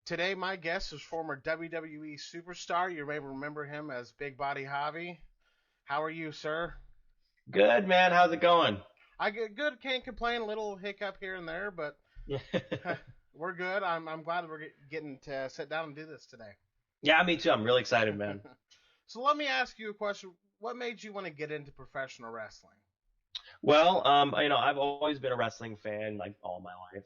Today, my guest is former WWE superstar. You may remember him as Big Body Javi. How are you, sir? Good, man. How's it going? I get good. Can't complain. A little hiccup here and there, but we're good. I'm glad we're getting to sit down and do this today. Yeah, me too. I'm really excited, man. So let me ask you a question. What made you want to get into professional wrestling? Well, I've always been a wrestling fan, like all my life.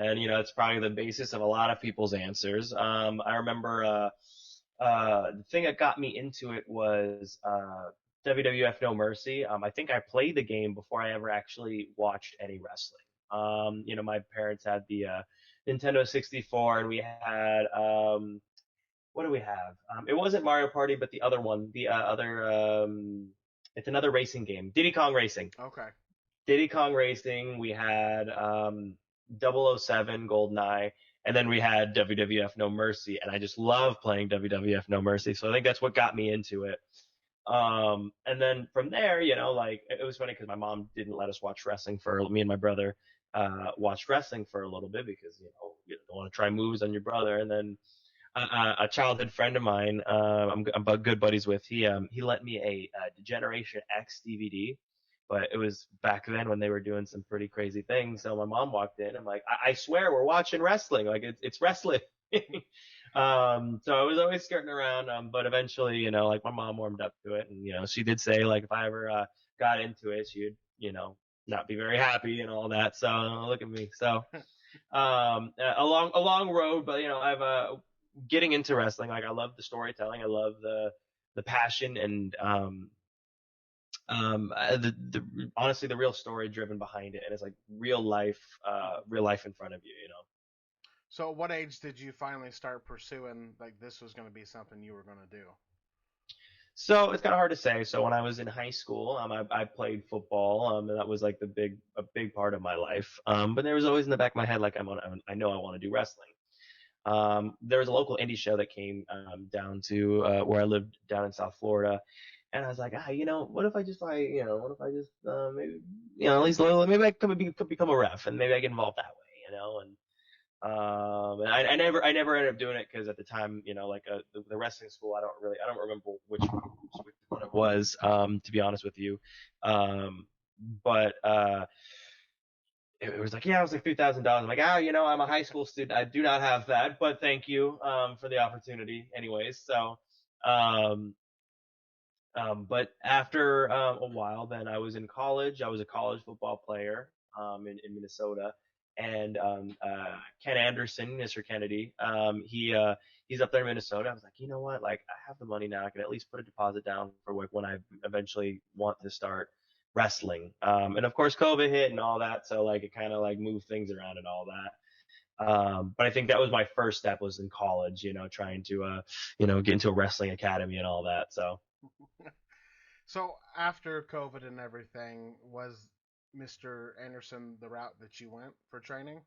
And it's probably the basis of a lot of people's answers. I remember, the thing that got me into it was, WWF No Mercy. I think I played the game before I ever actually watched any wrestling. My parents had the, Nintendo 64 and we had, what do we have? It wasn't Mario Party, but the other one, it's another racing game, Diddy Kong Racing. Okay. Diddy Kong Racing. We had 007 GoldenEye, and then we had WWF No Mercy, and I just love playing WWF No Mercy. So I think that's what got me into it. And then from there, like it was funny because my mom didn't let us watch wrestling for me and my brother watched wrestling for a little bit because you don't want to try moves on your brother, and then a childhood friend of mine, I'm good buddies with. He lent me a Generation X DVD, but it was back then when they were doing some pretty crazy things. So my mom walked in. I'm like, I swear we're watching wrestling. Like it's wrestling. So I was always skirting around. But eventually, like my mom warmed up to it, and she did say like if I ever got into it, she'd not be very happy and all that. So look at me. So a long road, but I've getting into wrestling, like I love the storytelling, I love the passion, and the honestly the real story driven behind it, and it's like real life in front of you. So, at what age did you finally start pursuing like this was going to be something you were going to do? So it's kind of hard to say. So when I was in high school, I played football, and that was like a big part of my life. But there was always in the back of my head like I know I want to do wrestling. There was a local indie show that came down to where I lived down in South Florida, and I was like, what if I just maybe at least maybe I could become a ref and maybe I get involved that way. And I never ended up doing it because at the time, like the wrestling school, I don't remember which one it was, to be honest with you, but it was like, yeah, it was like $3,000. I'm like, I'm a high school student. I do not have that, but thank you, for the opportunity anyways. So, um, but after, a while, then I was in college. I was a college football player, in Minnesota, and, Ken Anderson, Mr. Kennedy, he's up there in Minnesota. I was like, you know what? Like, I have the money now. I can at least put a deposit down for when I eventually want to start wrestling. And of course COVID hit and all that. So like it kind of like moved things around and all that. But I think that was my first step was in college, trying to, get into a wrestling academy and all that. So. So after COVID and everything, was Mr. Anderson the route that you went for training?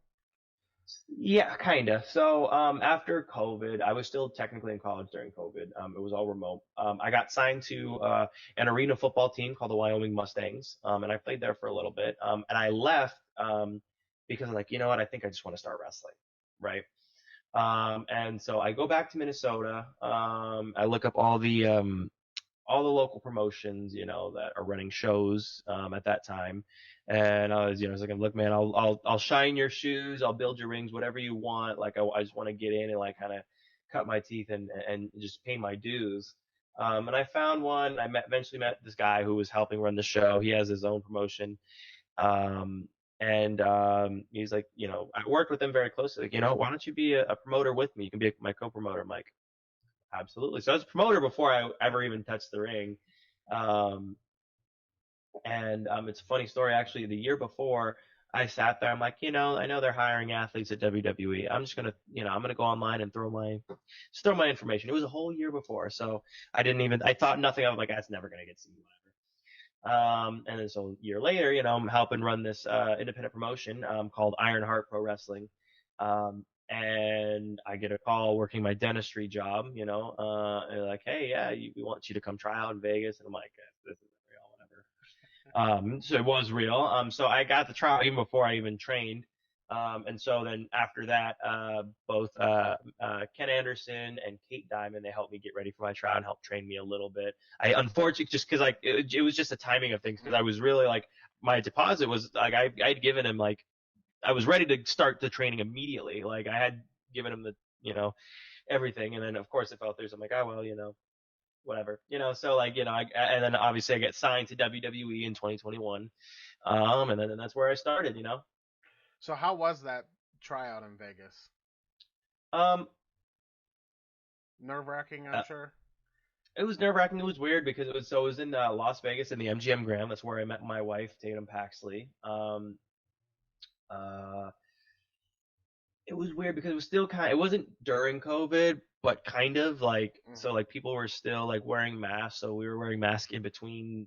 Yeah, kinda. So, after COVID, I was still technically in college during COVID. It was all remote. I got signed to an arena football team called the Wyoming Mustangs, and I played there for a little bit. And I left because I'm like, you know what? I think I just want to start wrestling, right? And so I go back to Minnesota. I look up all the local promotions, that are running shows at that time. And I was like, look, man, I'll shine your shoes, I'll build your rings, whatever you want. Like, I just want to get in and like kind of cut my teeth and just pay my dues. And I found one. Eventually met this guy who was helping run the show. He has his own promotion. And he's like, I worked with him very closely. Like, why don't you be a promoter with me? You can be my co-promoter. I'm like, absolutely. So I was a promoter before I ever even touched the ring. Um, and it's a funny story, actually. The year before, I sat there. I'm like, I know they're hiring athletes at WWE. I'm just gonna, I'm gonna go online and just throw my information. It was a whole year before, so I thought nothing of it. Like, that's never gonna get seen, whatever. And then so a year later, I'm helping run this independent promotion called Ironheart Pro Wrestling. and I get a call working my dentistry job, and they're like, hey, yeah, we want you to come try out in Vegas. And I'm like, this isn't real, whatever. So it was real. So I got the trial even before I even trained. And so then after that, both Ken Anderson and Kate Diamond, they helped me get ready for my trial and helped train me a little bit. I unfortunately just because like it was just a timing of things because I was really like my deposit was like I'd given him like I was ready to start the training immediately. Like I had given him the everything, and then of course it fell through. So I'm like, oh well, whatever, So like and then obviously I get signed to WWE in 2021, and then that's where I started. So how was that tryout in Vegas? Um, Nerve wracking, I'm uh, sure. it was nerve wracking. It was weird because it was in Las Vegas in the MGM Grand. That's where I met my wife, Tatum Paxley. Uh, it was weird because it was still it wasn't during COVID, but kind of like, so like people were still like wearing masks. So we were wearing masks in between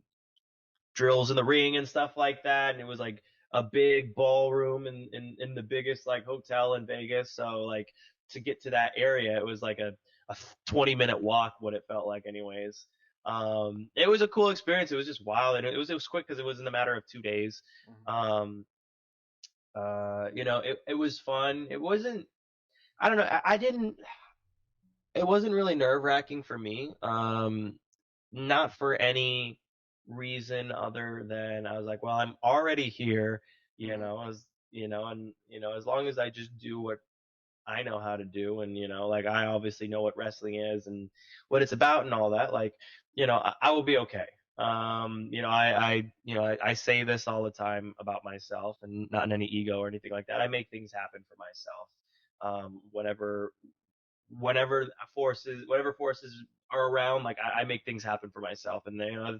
drills in the ring and stuff like that. And it was like a big ballroom in the biggest like hotel in Vegas. So like to get to that area, it was like a 20-minute walk, what it felt like anyways. It was a cool experience. It was just wild. And it was quick because it was in a matter of 2 days. Um, it was fun. It wasn't, I don't know. I didn't, it wasn't really nerve wracking for me. Not for any reason other than I was like, well, I'm already here, as long as I just do what I know how to do, and like I obviously know what wrestling is and what it's about and all that, like, I will be okay. I say this all the time about myself, and not in any ego or anything like that. I make things happen for myself. Whenever forces are around, like I make things happen for myself. And I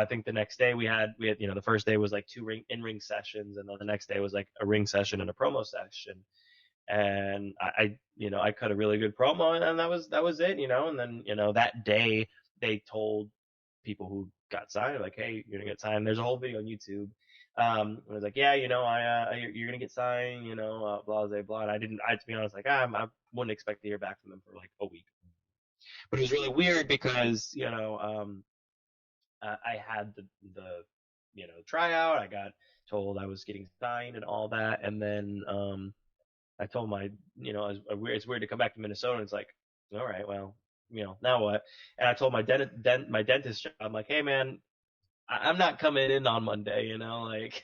think the next day we had the first day was like two in-ring sessions, and then the next day was like a ring session and a promo session. And I cut a really good promo, and that was it. And then that day they told people who got signed, like, hey, you're gonna get signed. There's a whole video on YouTube. It was like, yeah, you're gonna get signed, blah blah blah. And to be honest, like, I wouldn't expect to hear back from them for like a week. But it was really weird because I had the tryout. I got told I was getting signed and all that, and then I told it's weird to come back to Minnesota. And it's like, all right, well, now what? And I told my dentist job, I'm like, hey man, I'm not coming in on Monday, like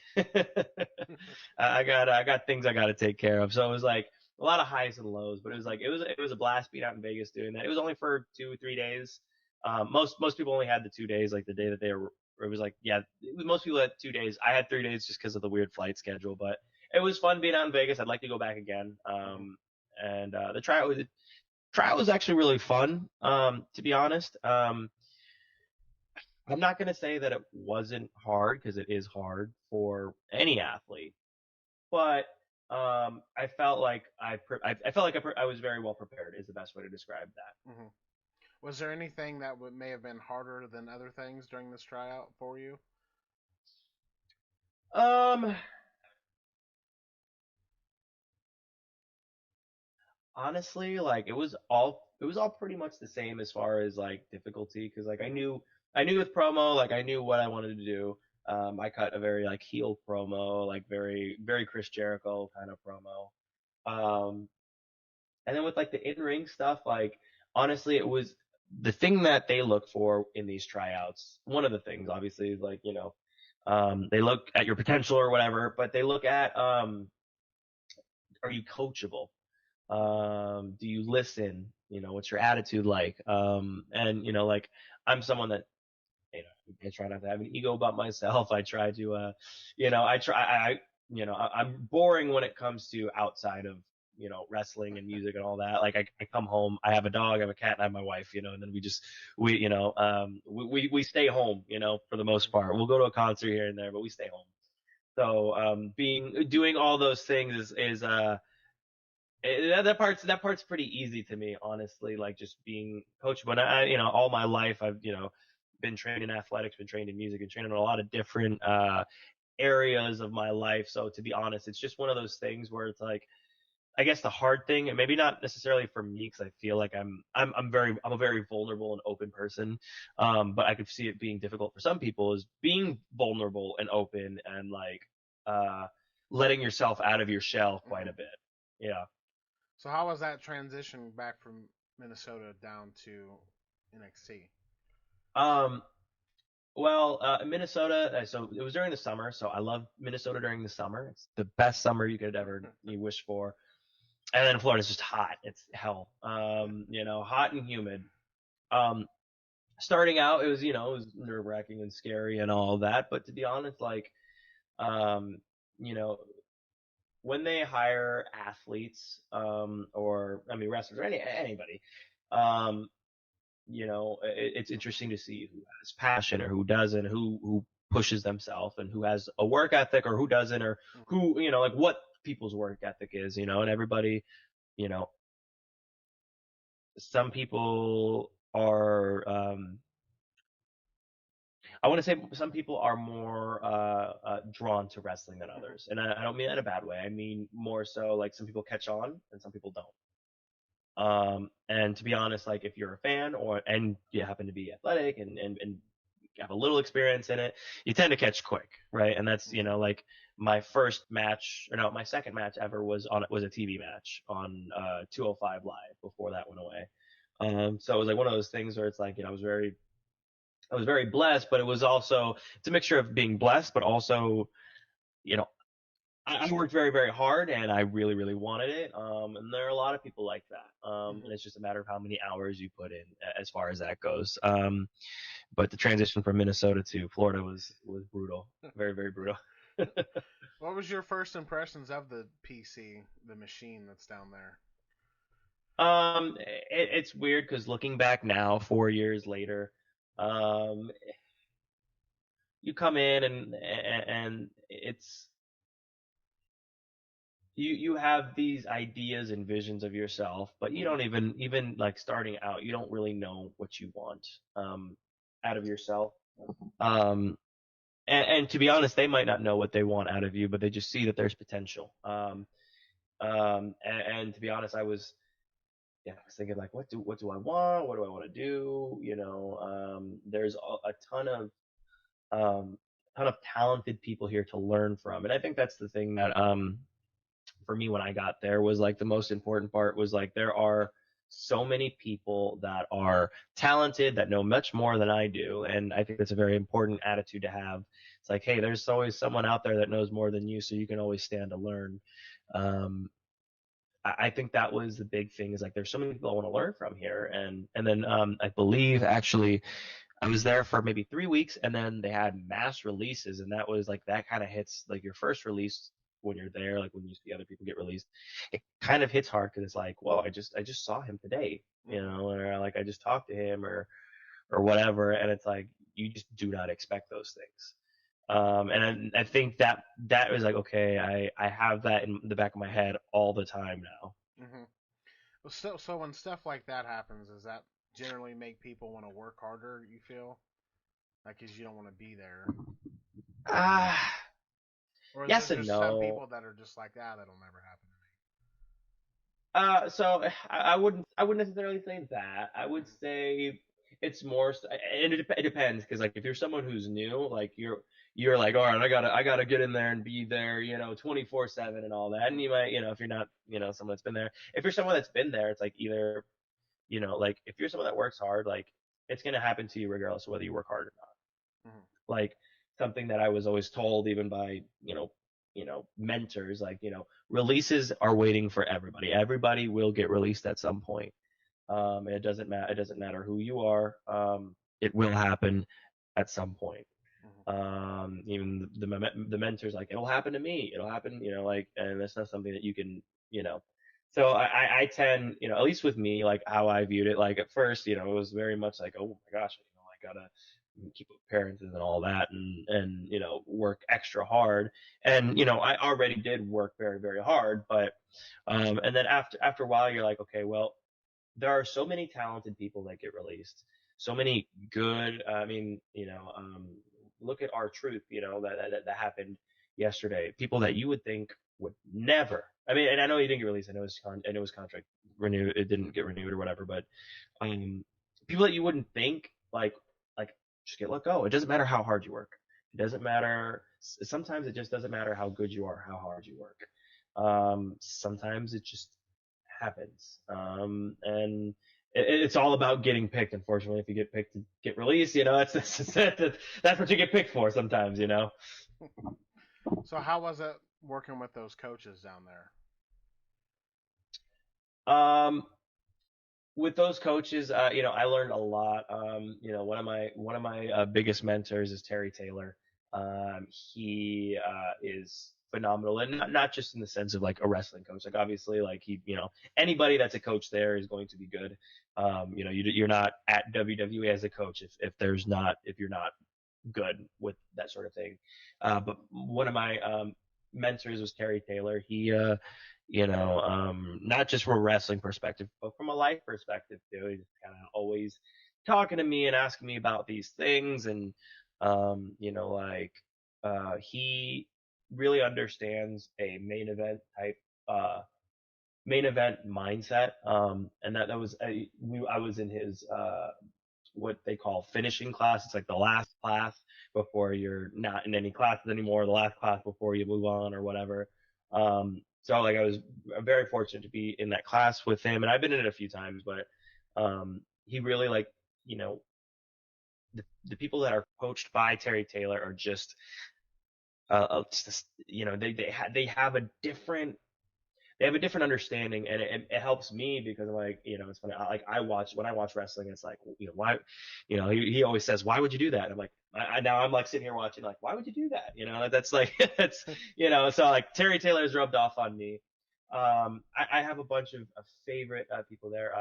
I got things I got to take care of. So it was like a lot of highs and lows, but it was a blast being out in Vegas doing that. It was only for 2 3 days. Most people only had the 2 days, like the day that they were. It was like, yeah, most people had 2 days. I had 3 days just because of the weird flight schedule, but it was fun being out in Vegas. I'd like to go back again. And the trial was actually really fun. To be honest. I'm not going to say that it wasn't hard because it is hard for any athlete, but I felt like I was very well prepared. Is the best way to describe that. Mm-hmm. Was there anything that may have been harder than other things during this tryout for you? Um, Honestly, like it was all pretty much the same as far as like difficulty because like I knew with promo, like I knew what I wanted to do. I cut a very like heel promo, like very very Chris Jericho kind of promo. Um, and then with like the in-ring stuff, like honestly, it was the thing that they look for in these tryouts. One of the things, obviously, is like they look at your potential or whatever, but they look at are you coachable? Do you listen? What's your attitude like? And like I'm someone that I try not to have an ego about myself. I try to I try I'm boring when it comes to outside of wrestling and music and all that. Like I come home, I have a dog, I have a cat, and I have my wife, and then we stay home, for the most part. We'll go to a concert here and there, but we stay home. So doing all those things that part's pretty easy to me, honestly. Like just being coachable. And all my life I've been trained in athletics, been trained in music, and trained in a lot of different areas of my life. So to be honest, it's just one of those things where it's like I guess the hard thing, and maybe not necessarily for me, because I feel like I'm a very vulnerable and open person. But I could see it being difficult for some people is being vulnerable and open and like, uh, letting yourself out of your shell quite Hmm. a bit. Yeah. So how was that transition back from Minnesota down to NXT? Um, well, Minnesota, so it was during the summer, so I love Minnesota during the summer. It's the best summer you could ever you wish for. And then Florida's just hot. It's hell. Hot and humid. Um, Starting out, it was nerve wracking and scary and all that. But to be honest, like, um, you know, when they hire athletes, or I mean wrestlers or anybody, um, it's interesting to see who has passion or who doesn't, who pushes themselves and who has a work ethic or who doesn't, or Hmm. who, like what people's work ethic is, and everybody, you know, some people are, I want to say some people are more drawn to wrestling than Hmm. others, and I don't mean that in a bad way. I mean more so like some people catch on and some people don't. And to be honest, like if you're a fan and you happen to be athletic and have a little experience in it, you tend to catch quick, right? And that's, Hmm. like my first match, or no, my second match ever was a TV match on 205 Live before that went away. So it was like one of those things where it's like, I was very blessed, but it was also, it's a mixture of being blessed, but also, you know, I worked very, very hard and I really, really wanted it. And there are a lot of people like that. Hmm. And it's just a matter of how many hours you put in as far as that goes. But the transition from Minnesota to Florida was brutal. Very, very brutal. What was your first impressions of the PC, the machine that's down there? It's weird because looking back now, 4 years later, um, you come in and it's, you have these ideas and visions of yourself, but you Hmm. don't even like starting out, you don't really know what you want out of yourself. Um, and to be honest, they might not know what they want out of you, but they just see that there's potential. And to be honest, I was thinking like, what do I want? What do I want to do? There's a um, ton of talented people here to learn from, and I think that's the thing that for me when I got there was like the most important part was like there are so many people that are talented that know much more than I do, and I think that's a very important attitude to have. It's like, hey, there's always someone out there that knows more than you, so you can always stand to learn. Um, I think that was the big thing is like there's so many people I want to learn from here, and then I believe actually I was there for maybe 3 weeks, and then they had mass releases, and that was like that kind of hits like your first release when you're there, like when you see other people get released, it kind of hits hard because it's like, well, I just saw him today, Hmm. or like I just talked to him or whatever, and it's like you just do not expect those things. And I think that was like, okay, I have that in the back of my head all the time now. Hmm. Well, so when stuff like that happens, does that generally make people want to work harder? You feel like, cause you don't want to be there, Ah, or is there yes and just some no. people that are just like, ah, that'll never happen So I wouldn't necessarily say that. I to would me? say it's more, and it depends because like if you're someone who's new, like you're like, all right, I gotta get in there and be there, 24/7 and all that. And you Hmm. might, if you're not, someone that's been there. If you're someone that's been there, it's like either, like if you're someone that works hard, like it's gonna happen to you regardless of whether you work hard or not. Hmm. Like something that I was always told even by, mentors, like, releases are waiting for everybody. Everybody will get released at some point. And it doesn't matter who you are. It will happen at some point. Hmm. Even the mentors, like, it'll happen to me. It'll happen, like, and that's not something that you can, you know. So I tend, at least with me, like how I viewed it, like at first, it was very much like, oh my gosh, I gotta keep up appearances and all that and work extra hard. And I already did work very, very hard, but and then after a while you're like, okay, well, there are so many talented people that get released, so many good, I mean, look at our truth, that happened yesterday. People that you would think would never. I mean, and I know he didn't get released. I know his contract renewed. It didn't get renewed or whatever. But people that you wouldn't think like just get let go. It doesn't matter how hard you work. It doesn't matter. Sometimes it just doesn't matter how good you are, how hard you work. Sometimes it just happens. And it's all about getting picked. Unfortunately, if you get picked to get released, that's what you get picked for sometimes, you know. So how was it working with those coaches down there? Um, with those coaches, I learned a lot. One of my biggest mentors is Terry Taylor. He is phenomenal, and not just in the sense of like a wrestling coach. Like obviously, like anybody that's a coach there is going to be good. You're not at WWE as a coach if you're not good with that sort of thing. But one of my mentors was Terry Taylor. He not just from a wrestling perspective, but from a life perspective too. He's kind of always talking to me and asking me about these things, and he really understands a uh, main event mindset, and that was I was in his what they call finishing class. It's like the last class before you're not in any classes anymore, the last class before you move on or whatever. So like I was very fortunate to be in that class with him, and I've been in it a few times, but he really you know, the people that are coached by Terry Taylor are just they have a different understanding, and it helps me because like it's funny. When I watch wrestling, it's like why, he always says why would you do that? I'm like now I'm like sitting here watching like why would you do that? That's like that's so like Terry Taylor has rubbed off on me. I have a bunch of favorite people there.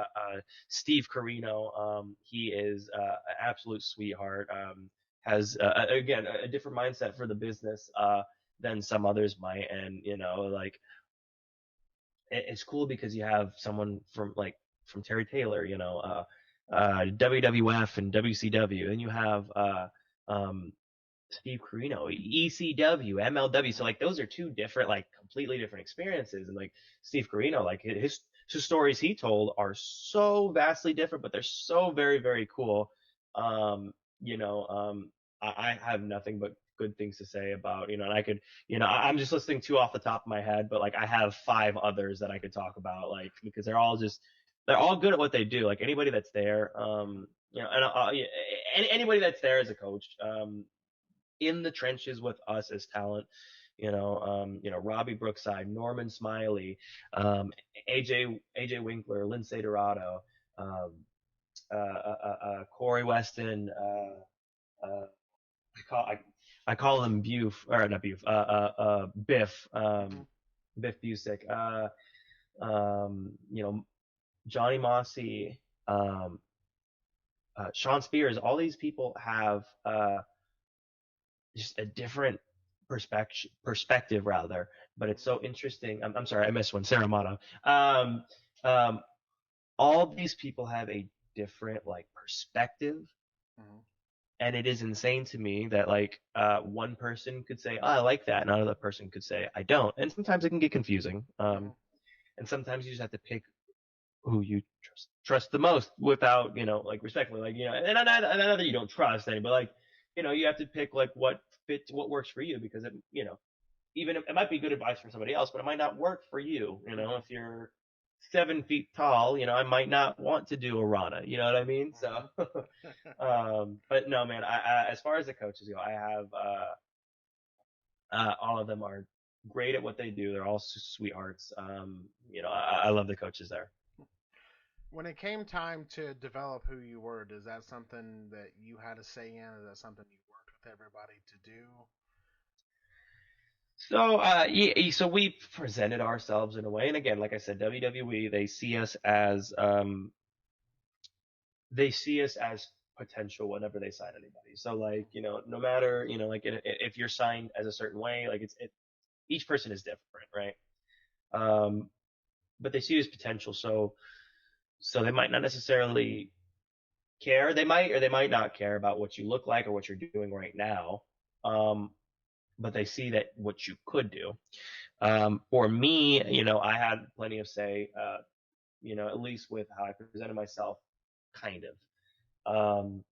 Steve Carino, he is an absolute sweetheart. Has again a different mindset for the business than some others might, and like it's cool because you have someone from Terry Taylor, WWF and WCW, and you have um, Steve Carino, ECW, MLW. So like those are two different, like completely different experiences. And like Steve Carino, like his stories he told are so vastly different, but they're so very very cool. Um, I have nothing but good things to say about and I could I'm just listening to off the top of my head, but like I have five others that I could talk about like because they're all good at what they do. Like anybody that's there, and anybody that's there as a coach, in the trenches with us as talent. Robbie Brookside, Norman Smiley, AJ Winkler, Lindsay Dorado, um, Corey Weston. I call I, I call him Buf or not Buf. Biff. Hmm. Biff Busick. You know Johnny Mossy. Sean Spears. All these people have just a different perspective rather, but it's so interesting. I'm sorry, I missed one. Sarah Mono. Um, all these people have a different like perspective, Hmm. and it is insane to me that like one person could say, oh, I like that, and another person could say I don't, and sometimes it can get confusing. Hmm. And sometimes you just have to pick who you trust the most without like respectfully, like and not that you don't trust anybody, but like you have to pick like what works for you, because it even if, it might be good advice for somebody else, but it might not work for you. Hmm. If you're 7 feet tall, I might not want to do a Rana. You know what I mean? So, Hmm. but no, man. As far as the coaches go, I have all of them are great at what they do. They're all sweethearts. I love the coaches there. When it came time to develop who you were, is that something that you had a say in? Is that something you worked with everybody to do? So, so we presented ourselves in a way, and again, like I said, WWE, they see us as potential whenever they sign anybody. So like, no matter, like if you're signed as a certain way, like each person is different, right? Um, but they see you as potential. So they might not necessarily care. They might or they might not care about what you look like or what you're doing right now. Um, but they see that what you could do. For me, I had plenty of say, at least with how I presented myself, kind of. Um,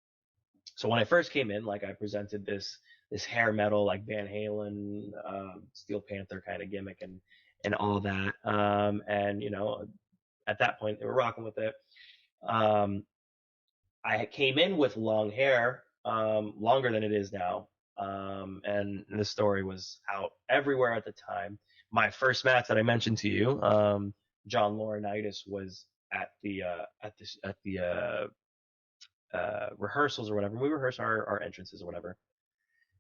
so when I first came in, like I presented this hair metal, like Van Halen, Steel Panther kind of gimmick and all that. And at that point they were rocking with it. Um, I came in with long hair, longer than it is now. And the story was out everywhere at the time. My first match that I mentioned to you, John Laurinaitis, was at the rehearsals or whatever. We rehearse our entrances or whatever.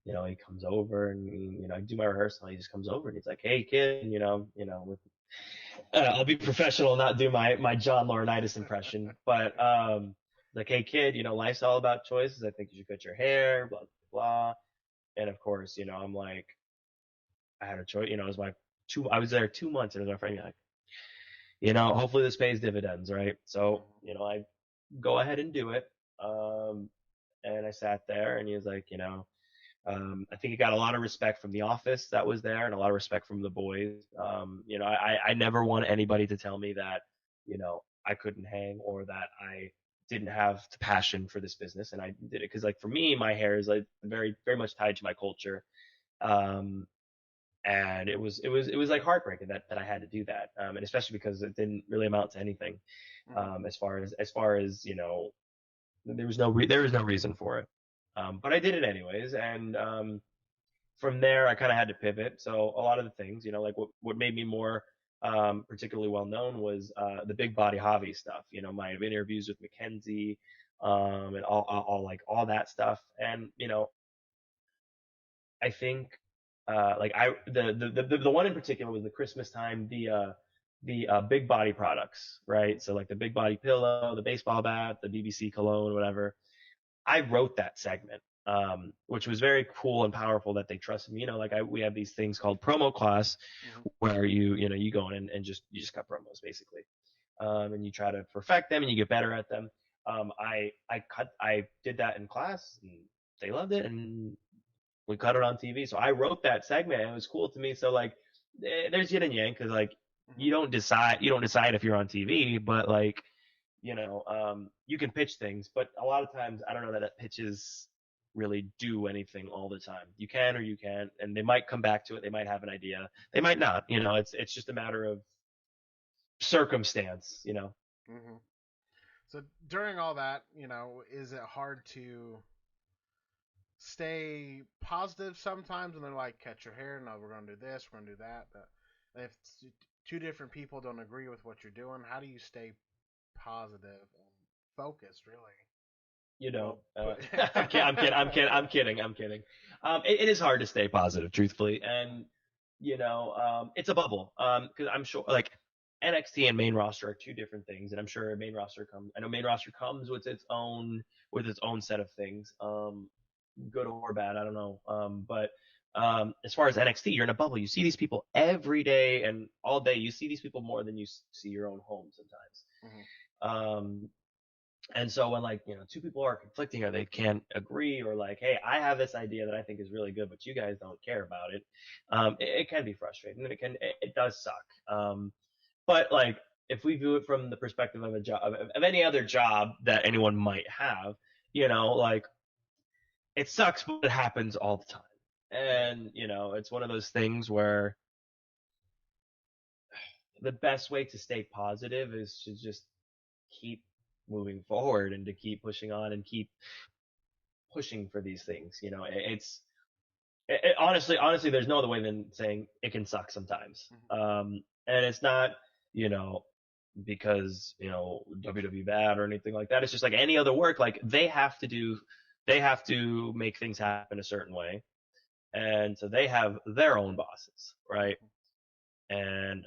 He comes over and I do my rehearsal. He just comes over and he's like, "Hey kid," with I'll be professional, not do my John Laurinaitis impression, but like, "Hey kid, life's all about choices. I think you should cut your hair, blah blah blah." And of course, I'm like, I had a choice. It was my I was there 2 months, and it was my friend like, hopefully this pays dividends, right? So, I go ahead and do it. And I sat there, and he was like, I think he got a lot of respect from the office that was there, and a lot of respect from the boys. I never want anybody to tell me that, I couldn't hang or that I didn't have the passion for this business, and I did it because, like, for me, my hair is like very, very much tied to my culture. Um, and it was like heartbreaking that I had to do that, and especially because it didn't really amount to anything, Mm-hmm. as far as there was no reason for it, but I did it anyways, and from there I kind of had to pivot. So a lot of the things, like what made me more particularly well known was the big body Javi stuff. My interviews with Mackenzie, and all like all that stuff, and I think like the one in particular was the Christmas time, the big body products, right? So like the big body pillow, the baseball bat, the BBC cologne, whatever. I wrote that segment, which was very cool and powerful that they trusted me. Like we have these things called promo class Mm-hmm. where you go in and you just cut promos basically, and you try to perfect them and you get better at them. I did that in class and they loved it and we cut it on TV. So I wrote that segment and it was cool to me. So like, there's yin and yang because like Mm-hmm. you don't decide if you're on TV, but like you can pitch things, but a lot of times I don't know that pitches really do anything all the time. You can or you can't, and they might come back to it. They might have an idea. They might not. It's just a matter of circumstance. Mm-hmm. So during all that, is it hard to stay positive sometimes when they're like, cut your hair, no, we're going to do this, we're going to do that? If two different people don't agree with what you're doing, how do you stay positive and focused, really? Well, Uh, put. I'm kidding. It is hard to stay positive, truthfully, and it's a bubble. Because I'm sure, like, NXT and main roster are two different things, and I'm sure main roster comes. I know main roster comes with its own set of things. Good or bad, I don't know. But as far as NXT, you're in a bubble. You see these people every day and all day. You see these people more than you see your own home sometimes. Mm-hmm. Um, and so when like two people are conflicting or they can't agree or like, hey, I have this idea that I think is really good, but you guys don't care about it, it can be frustrating and it does suck. But like if we view it from the perspective of a job of any other job that anyone might have, like it sucks, but it happens all the time. Right. And it's one of those things where the best way to stay positive is to just keep moving forward and to keep pushing on and keep pushing for these things. Honestly, there's no other way than saying it can suck sometimes. Mm-hmm. And it's not, you know, because, WWE bad or anything like that. It's just like any other work. Like they have to make things happen a certain way. And so they have their own bosses, right? And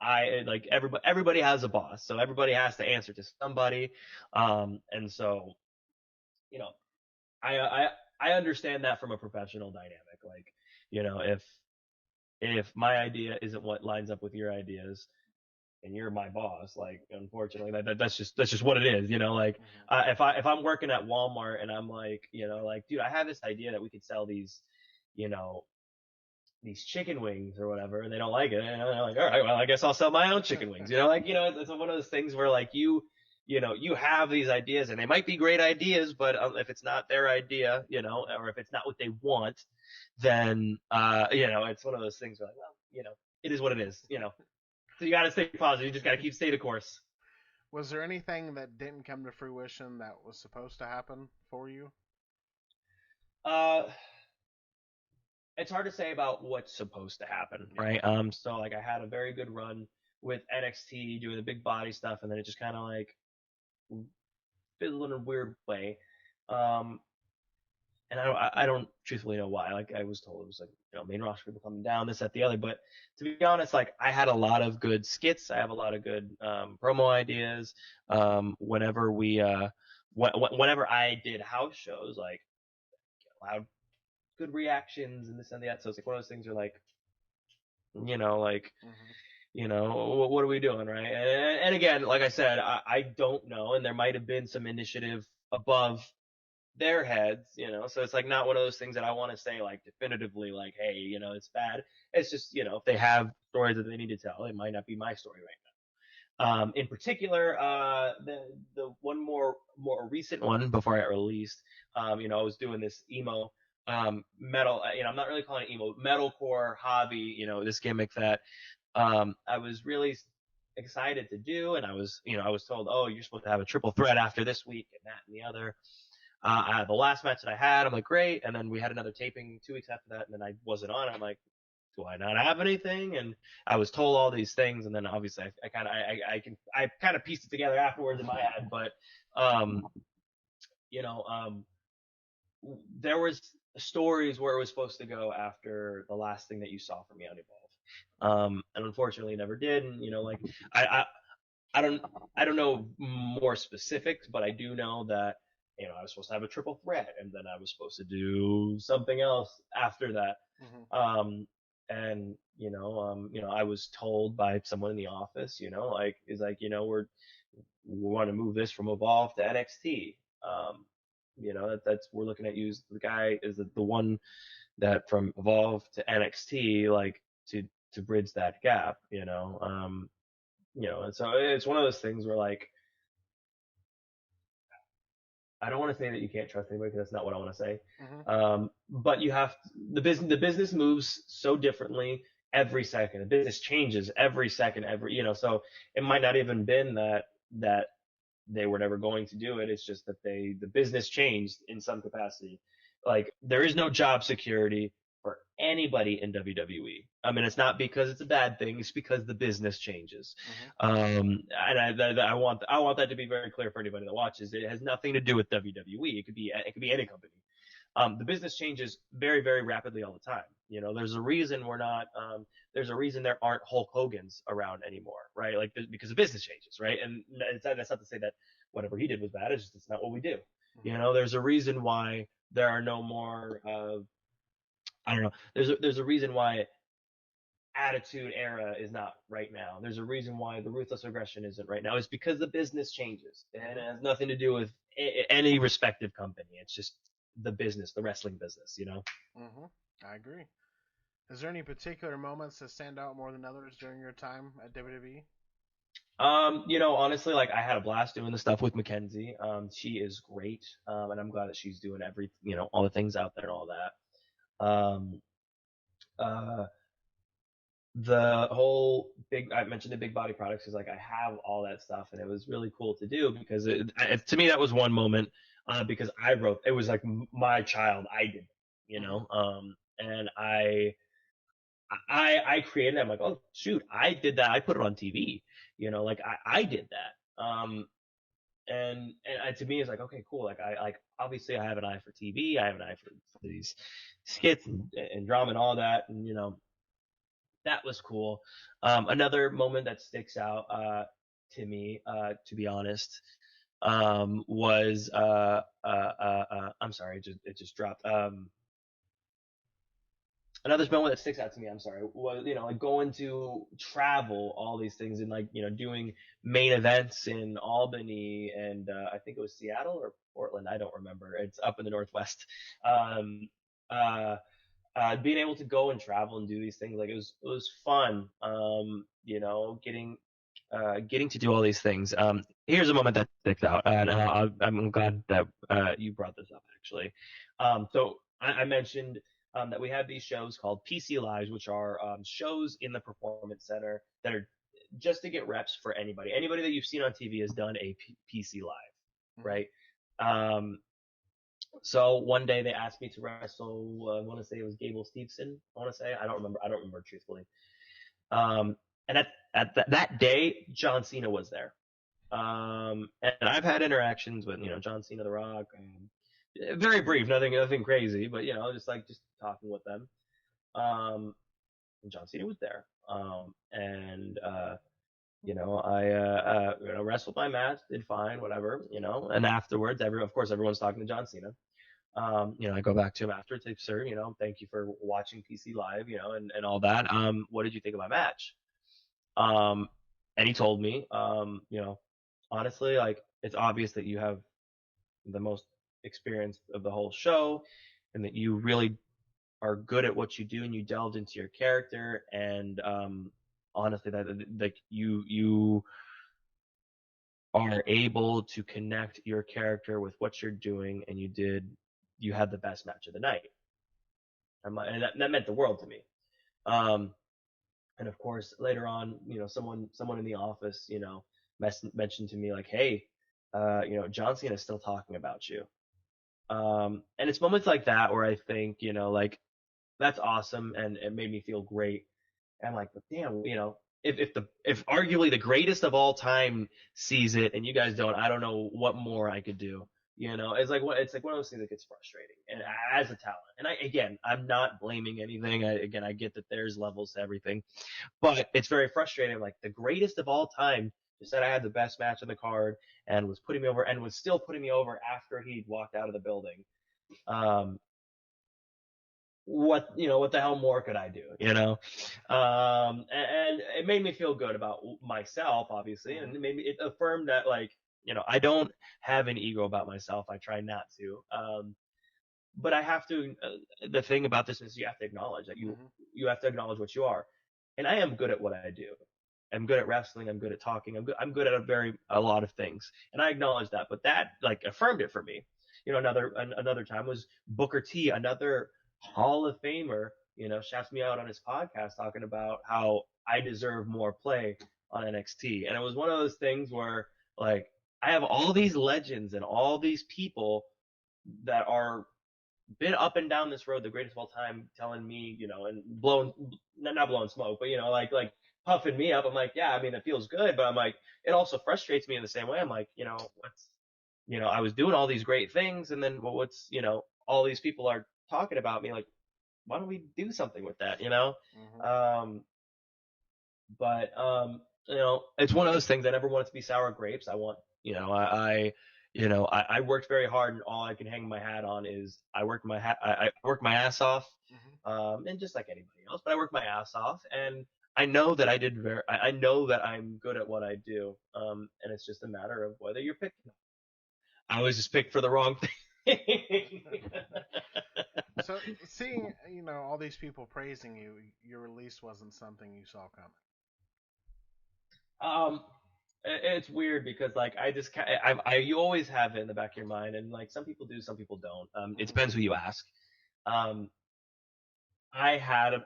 I like everybody has a boss. So everybody has to answer to somebody. And so, you know, I I understand that from a professional dynamic. Like, if my idea isn't what lines up with your ideas, and you're my boss, like unfortunately that's just what it is. Like Mm-hmm. if I'm working at Walmart and I'm like, like dude, I have this idea that we could sell these, these chicken wings or whatever, and they don't like it, and they're like, all right, well, I guess I'll sell my own chicken wings. It's one of those things where like you have these ideas, and they might be great ideas, but if it's not their idea, or if it's not what they want, then it's one of those things where like, well, it is what it is. So you got to stay positive. You just got to keep stay the course. Was there anything that didn't come to fruition that was supposed to happen for you? Uh, it's hard to say about what's supposed to happen, Yeah. right? So like I had a very good run with NXT doing the big body stuff, and then it just kind of like fizzled in a weird way. Um, and I don't truthfully know why. Like I was told it was like main roster people coming down, this, that, the other. But to be honest, like I had a lot of good skits. I have a lot of good promo ideas. Whenever whenever I did house shows, like loud good reactions and this and that. So it's like one of those things where like, like, Mm-hmm. what are we doing, right? And again, like I said, I don't know, and there might have been some initiative above their heads, so it's like not one of those things that I want to say like definitively, like, hey, it's bad. It's just, if they have stories that they need to tell, it might not be my story right now. In particular, the one more recent one before I got released, I was doing this emo metal, I'm not really calling it emo, metalcore hobby, this gimmick that I was really excited to do, and I was told, oh, you're supposed to have a triple threat after this week and that and the other. The last match that I had, I'm like, great, and then we had another taping 2 weeks after that, and then I wasn't on. I'm like, do I not have anything? And I was told all these things, and then obviously I kind of pieced it together afterwards in my head, but um, you know, um, there was stories where it was supposed to go after the last thing that you saw from me on Evolve. And unfortunately never did. And, like I, I, I don't, I don't know more specifics, but I do know that, I was supposed to have a triple threat, and then I was supposed to do something else after that. Mm-hmm. Um, and, I was told by someone in the office, like, is like, we want to move this from Evolve to NXT. Um, that's we're looking at you as the guy is the one that from Evolve to NXT, like to bridge that gap, and so it's one of those things where like I don't want to say that you can't trust anybody because that's not what I want to say. Mm-hmm. But you have the business moves so differently every second. The business changes every second, so it might not even been that they were never going to do it. It's just that the business changed in some capacity. Like there is no job security for anybody in WWE. I mean, it's not because it's a bad thing. It's because the business changes. Mm-hmm. And I want that to be very clear for anybody that watches. It has nothing to do with WWE. It could be any company. The business changes very, very rapidly all the time. There's a reason we're not, there's a reason there aren't Hulk Hogan's around anymore, right? Like, because the business changes, right? And that's not to say that whatever he did was bad. It's just, it's not what we do. Mm-hmm. There's a reason why there are no more, I don't know. There's a reason why Attitude Era is not right now. There's a reason why the Ruthless Aggression isn't right now. It's because the business changes, and it has nothing to do with any respective company. It's just the business, the wrestling business. Mm-hmm. I agree. Is there any particular moments that stand out more than others during your time at WWE? Honestly, like I had a blast doing the stuff with Mackenzie. She is great, and I'm glad that she's doing all the things out there and all that. Um, uh, the whole I mentioned the big body products is like I have all that stuff, and it was really cool to do because to me that was one moment, because I wrote it was like my child. I did, Mm-hmm. and I created it. I'm like, oh shoot, I did that. I put it on TV, like I did that. And to me it's like, okay, cool. Like I like obviously I have an eye for TV. I have an eye for these skits and drama and all that, and that was cool. Another moment that sticks out to me, to be honest, was I'm sorry, it just dropped. Another moment that sticks out to me, I'm sorry, was like going to travel all these things and like doing main events in Albany and I think it was Seattle or Portland, I don't remember. It's up in the Northwest. Um, uh, being able to go and travel and do these things, like it was fun. Getting to do all these things. Here's a moment that sticks out, and I'm glad that you brought this up actually. So I mentioned that we have these shows called PC Lives, which are shows in the performance center that are just to get reps for anybody. Anybody that you've seen on TV has done a PC Live, Mm-hmm. right? Um, so one day they asked me to wrestle. I want to say it was Gable Steveson. I want to say I don't remember. I don't remember truthfully. Um, and that day, John Cena was there. And I've had interactions with John Cena, The Rock. Very brief, nothing crazy, but just talking with them. And John Cena was there. And I wrestled my match, did fine, whatever. And afterwards, of course everyone's talking to John Cena. I go back to him after, say, sir, thank you for watching PC Live, and all that. What did you think of my match? Um, and he told me, honestly, like, it's obvious that you have the most experience of the whole show and that you really are good at what you do and you delved into your character. And, honestly, that, like, you are able to connect your character with what you're doing, and you had the best match of the night. And that meant the world to me. Um, and of course, later on, someone in the office, mentioned to me like, hey, John Cena is still talking about you. And it's moments like that where I think, like, that's awesome, and it made me feel great. And I'm like, but damn, if arguably the greatest of all time sees it and you guys don't, I don't know what more I could do. It's like one of those things that gets frustrating, and as a talent. And I'm not blaming anything. I get that there's levels to everything, but it's very frustrating. Like, the greatest of all time just said I had the best match on the card and was putting me over and was still putting me over after he'd walked out of the building. Um, what the hell more could I do? And it made me feel good about myself, obviously, Mm-hmm. and it affirmed that, like, I don't have an ego about myself. I try not to. But I have to. The thing about this is you have to acknowledge that you Mm-hmm. you have to acknowledge what you are, and I am good at what I do. I'm good at wrestling. I'm good at talking. I'm good at a lot of things, and I acknowledge that. But that, like, affirmed it for me. Another time was Booker T, another Hall of Famer. Shouts me out on his podcast talking about how I deserve more play on NXT, and it was one of those things where, like, I have all these legends and all these people that are been up and down this road, the greatest of all time, telling me, and blowing, not blowing smoke, but like puffing me up. I'm like, yeah, I mean, it feels good, but I'm like, it also frustrates me in the same way. I'm like, I was doing all these great things, and then, well, all these people are talking about me. Like, why don't we do something with that? Mm-hmm. Um, but it's one of those things. I never want it to be sour grapes. I want, I worked very hard, and all I can hang my hat on is I worked my ass off, Mm-hmm. and just like anybody else, but I worked my ass off, and I know that I know that I'm good at what I do, and it's just a matter of whether you're picking. I was just picked for the wrong thing. So seeing all these people praising you, your release wasn't something you saw coming. um, it's weird because, like, you always have it in the back of your mind, and, like, some people do, some people don't. It Mm-hmm. depends who you ask. Um, I had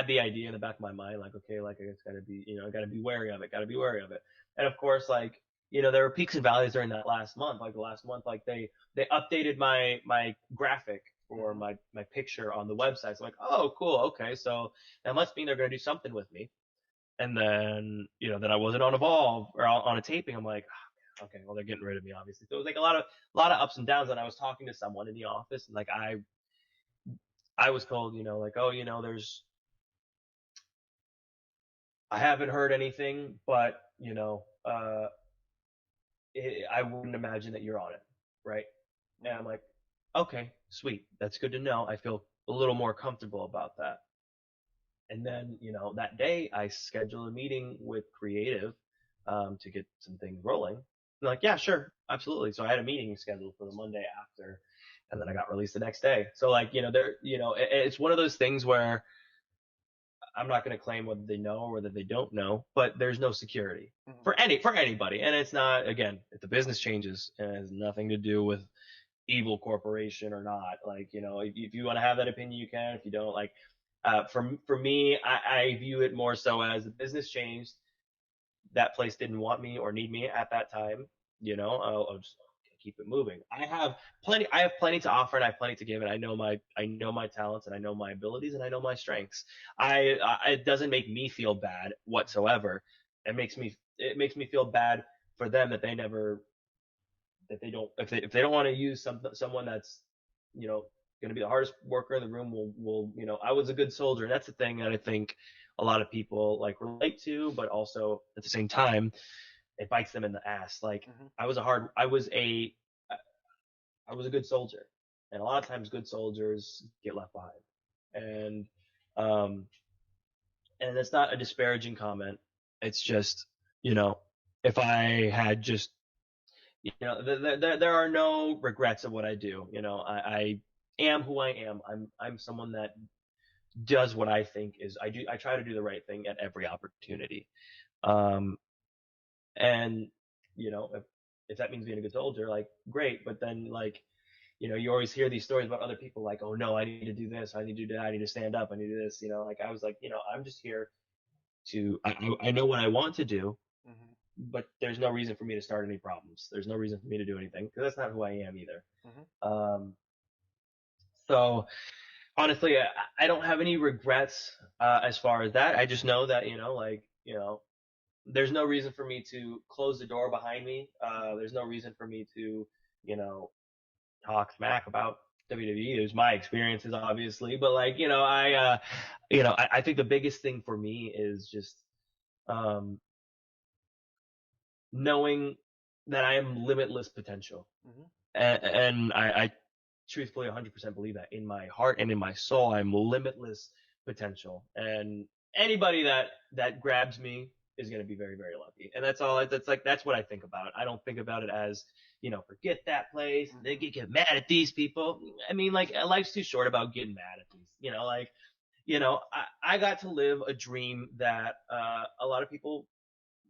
the idea in the back of my mind, like, okay, like, I just gotta be, I gotta be wary of it, gotta be wary of it. And of course, like, there were peaks and valleys during that last month. Like, the last month, like, they updated my graphic for Mm-hmm. my picture on the website. So I'm like, oh, cool, okay, so that must mean they're gonna do something with me. And then, then I wasn't on Evolve or on a taping. I'm like, "Ah, okay, well, they're getting rid of me, obviously." So it was like a lot of ups and downs. And I was talking to someone in the office, and, like, I was told, like, oh, I haven't heard anything, but, I wouldn't imagine that you're on it, right? And I'm Mm-hmm. like, okay, sweet, that's good to know. I feel a little more comfortable about that. And then, that day I scheduled a meeting with creative, to get some things rolling. And, like, yeah, sure, absolutely. So I had a meeting scheduled for the Monday after. and then I got released the next day. So like, it's one of those things where I'm not going to claim whether they know or whether they don't know, but there's no security Mm-hmm. for anybody. And it's not, again, if the business changes, it has nothing to do with evil corporation or not. Like, if you want to have that opinion, you can. If you don't, like, for me, I view it more so as the business changed. That place didn't want me or need me at that time. I'll just keep it moving. I have plenty to offer and I have plenty to give, and I know my talents and I know my abilities and I know my strengths. It doesn't make me feel bad whatsoever. It makes me feel bad for them that they don't, if they don't want to use someone that's, going to be the hardest worker in the room, will I was a good soldier. And that's the thing that I think a lot of people like relate to, but also at the same time, it bites them in the ass. Like, Mm-hmm. I was a good soldier, and a lot of times good soldiers get left behind. And um, and it's not a disparaging comment. It's just, if I had just, there are no regrets of what I do. I am who I am. I'm someone that does what I think is I try to do the right thing at every opportunity. Um, and if that means being a good soldier, like, great. But then, like, you always hear these stories about other people, like, oh no, I need to do this, I need to do that, I need to stand up, I need to do this. Like, I was like, I'm just here I know what I want to do, Mm-hmm. but there's no reason for me to start any problems. There's no reason for me to do anything because that's not who I am either. Mm-hmm. So honestly, I don't have any regrets as far as that. I just know that, there's no reason for me to close the door behind me. There's no reason for me to, you know, talk smack about WWE. There's my experiences, obviously, but like, I think the biggest thing for me is just um, knowing that I am limitless potential, Mm-hmm. and I truthfully 100% believe that in my heart and in my soul. I'm limitless potential, and anybody that grabs me is going to be very, very lucky. And that's all. That's what I think about. I don't think about it as, forget that place. They get mad at these people. I mean, like, life's too short about getting mad at these. I got to live a dream that a lot of people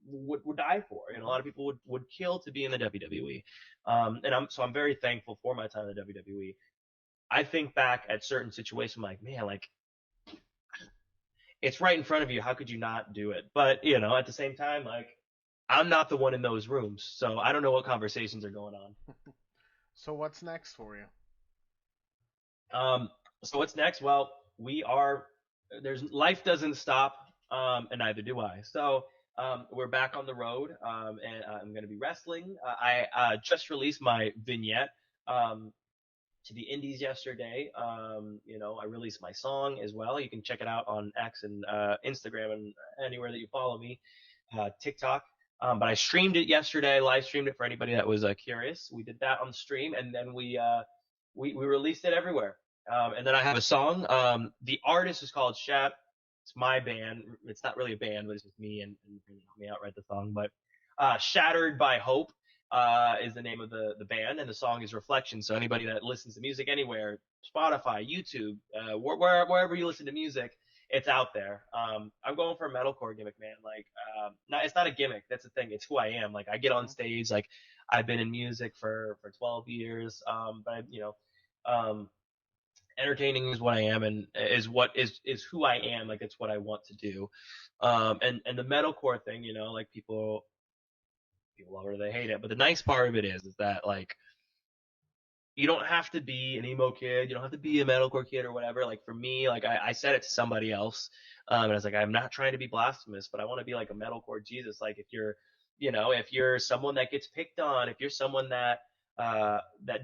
would die for. A lot of people would kill to be in the WWE. And I'm very thankful for my time in the WWE. I think back at certain situations, I'm like, man, like, it's right in front of you. How could you not do it? But, at the same time, like, I'm not the one in those rooms, so I don't know what conversations are going on. So what's next for you? So what's next? Well, there's life doesn't stop, and neither do I. So we're back on the road, and I'm going to be wrestling. I just released my vignette to the indies yesterday. I released my song as well. You can check it out on X and Instagram and anywhere that you follow me, TikTok. But I streamed it yesterday, live streamed it for anybody that was curious. We did that on the stream, and then we released it everywhere. And then I have a song. The artist is called Shep. It's my band. It's not really a band, but it's just me and help me out write the song. But Shattered by Hope is the name of the band, and the song is Reflection. So anybody that listens to music anywhere, Spotify, YouTube, wherever you listen to music, it's out there. I'm going for a metalcore gimmick, man. Like, it's not a gimmick. That's the thing. It's who I am. Like, I get on stage. Like, I've been in music for 12 years. But entertaining is what I am, and is who I am. Like, it's what I want to do. And the metalcore thing, like, people love it or they hate it. But the nice part of it is that, like, you don't have to be an emo kid. You don't have to be a metalcore kid or whatever. Like, for me, like, I said it to somebody else, and I was like, I'm not trying to be blasphemous, but I want to be like a metalcore Jesus. Like, if you're someone that gets picked on, if you're someone that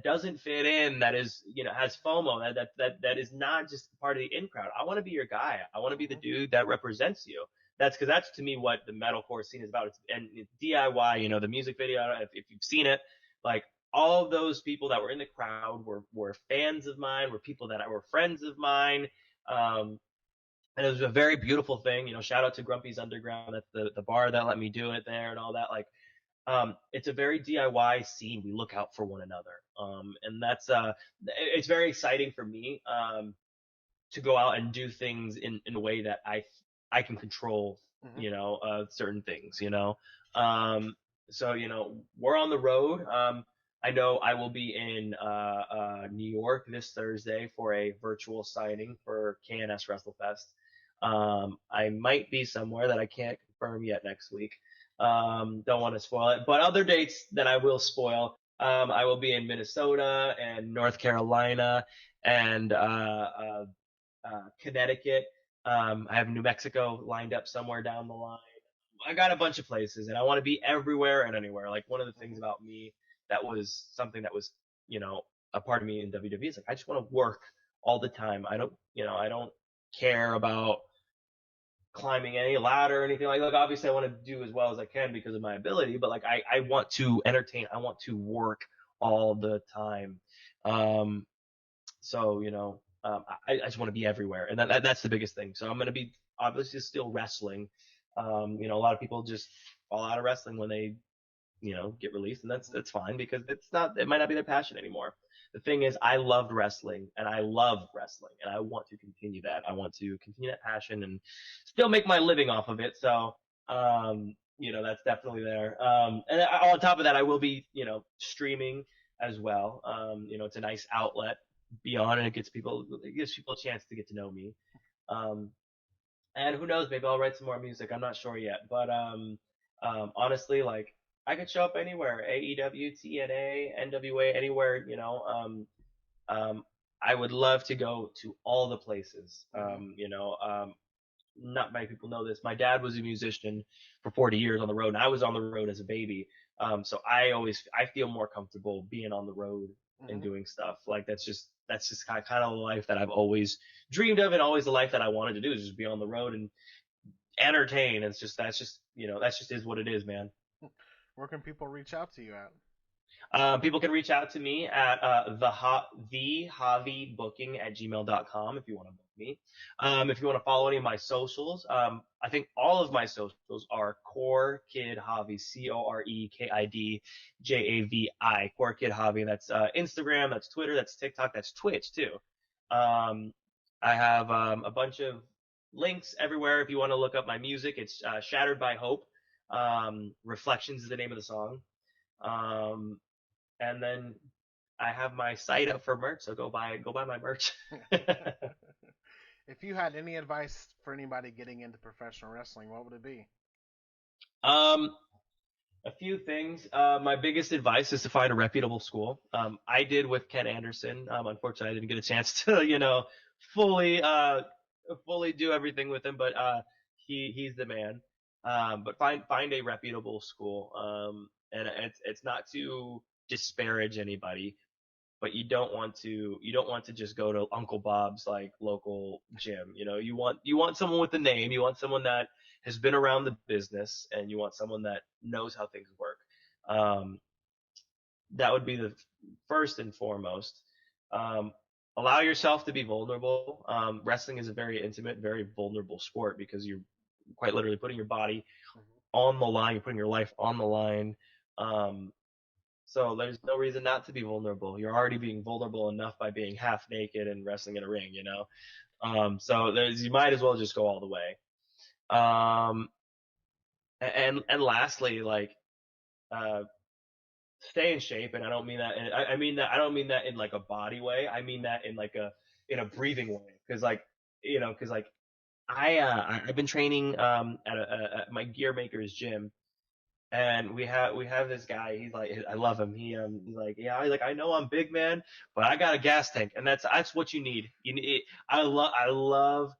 doesn't fit in, that is, has FOMO, that is not just part of the in crowd. I want to be your guy. I want to be the dude that represents you. That's to me what the metalcore scene is about. It's DIY, the music video. If you've seen it, like, all of those people that were in the crowd were fans of mine, were people that were friends of mine. And it was a very beautiful thing. Shout out to Grumpy's Underground. That's the bar that let me do it there and all that. Like, it's a very DIY scene. We look out for one another. And that's it's very exciting for me to go out and do things in a way that I can control, Hmm. certain things, so, we're on the road. I know I will be in New York this Thursday for a virtual signing for KNS WrestleFest. I might be somewhere that I can't confirm yet next week. Don't want to spoil it, but other dates that I will spoil. I will be in Minnesota and North Carolina and Connecticut. I have New Mexico lined up somewhere down the line. I got a bunch of places, and I want to be everywhere and anywhere. Like one of the things Hmm. about me that was something that was, you know, a part of me in WWE is like I just want to work all the time. I don't care about climbing any ladder or anything like that. Like obviously I want to do as well as I can because of my ability, but like I want to entertain. I want to work all the time. Um, so, I just want to be everywhere, and that's the biggest thing. So I'm going to be obviously still wrestling. A lot of people just fall out of wrestling when they, get released, and that's fine because it might not be their passion anymore. The thing is, I loved wrestling, and I love wrestling, and I want to continue that. I want to continue that passion and still make my living off of it. So, that's definitely there. And on top of that, I will be, streaming as well. It's a nice outlet beyond, and it gives people a chance to get to know me. Um, and who knows, maybe I'll write some more music. I'm not sure yet, but honestly, like I could show up anywhere, AEW, TNA, NWA, anywhere. I would love to go to all the places. Hmm. Not many people know this. My dad was a musician for 40 years on the road, and I was on the road as a baby. So I feel more comfortable being on the road and Hmm. doing stuff. Like that's just kind of the life that I've always dreamed of, and always the life that I wanted to do is just be on the road and entertain. That's just is what it is, man. Where can people reach out to you at? People can reach out to me at the Javi booking at gmail.com if you want to book me. If you want to follow any of my socials, I think all of my socials are Core Kid Javi, CoreKidJavi, Core Kid Javi. That's Instagram, that's Twitter, that's TikTok, that's Twitch too. Um, I have a bunch of links everywhere if you want to look up my music. It's Shattered by Hope. Reflections is the name of the song. Um, and then I have my site up for merch, so go buy my merch. If you had any advice for anybody getting into professional wrestling, what would it be? um, a few things. My biggest advice is to find a reputable school. I did with Ken Anderson. Unfortunately, I didn't get a chance to, fully fully do everything with him, but he's the man. But find a reputable school. And it's not to disparage anybody, but you don't want to just go to Uncle Bob's like local gym. You want someone with a name. You want someone that has been around the business, and you want someone that knows how things work. Um, that would be the first and foremost. Um, Allow yourself to be vulnerable. Wrestling is a very intimate, very vulnerable sport because you're quite literally putting your body Hmm. on the line. You're putting your life on the line. Um, so there's no reason not to be vulnerable. You're already being vulnerable enough by being half naked and wrestling in a ring. So you might as well just go all the way. Um, and lastly, like, uh, stay in shape, and I don't mean that. I mean that. I don't mean that in like a body way. I mean that in like a breathing way. Because like I've been training at my gear maker's gym, and we have this guy. He's like, I love him. He's like, yeah, he's like, I know I'm big man, but I got a gas tank, and that's what you need. I love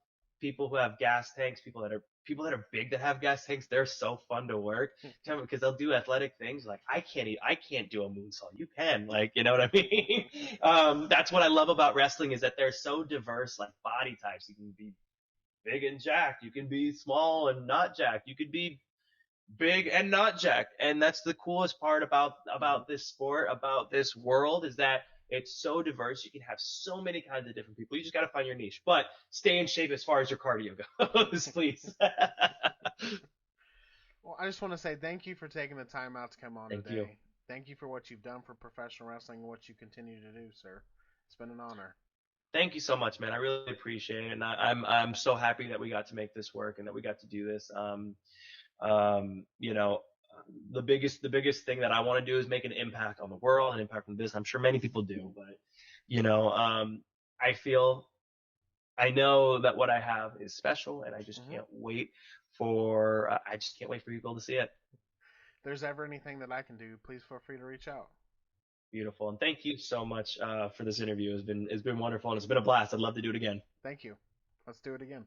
people who have gas tanks. People that are big that have gas tanks. They're so fun to work because they'll do athletic things. Like I can't do a moonsault. You can, like, you know what I mean. That's what I love about wrestling is that they're so diverse, like body types. You can be big and jacked. You can be small and not jacked. You could be big and not jacked. And that's the coolest part about this sport, about this world, is that it's so diverse. You can have so many kinds of different people. You just got to find your niche, but stay in shape as far as your cardio goes, please. Well, I just want to say thank you for taking the time out to come on Thank you. today. Thank you for what you've done for professional wrestling and what you continue to do, sir. It's been an honor. Thank you so much, man. I really appreciate it, and I'm so happy that we got to make this work and that we got to do this. You know, the biggest thing that I want to do is make an impact on the world, an impact on this. I'm sure many people do, but you know, I feel I know that what I have is special, and Hmm. I just can't wait for people to see it. If there's ever anything that I can do, please feel free to reach out. Beautiful, and thank you so much for this interview. It's been wonderful, and it's been a blast. I'd love to do it again. Thank you. Let's do it again.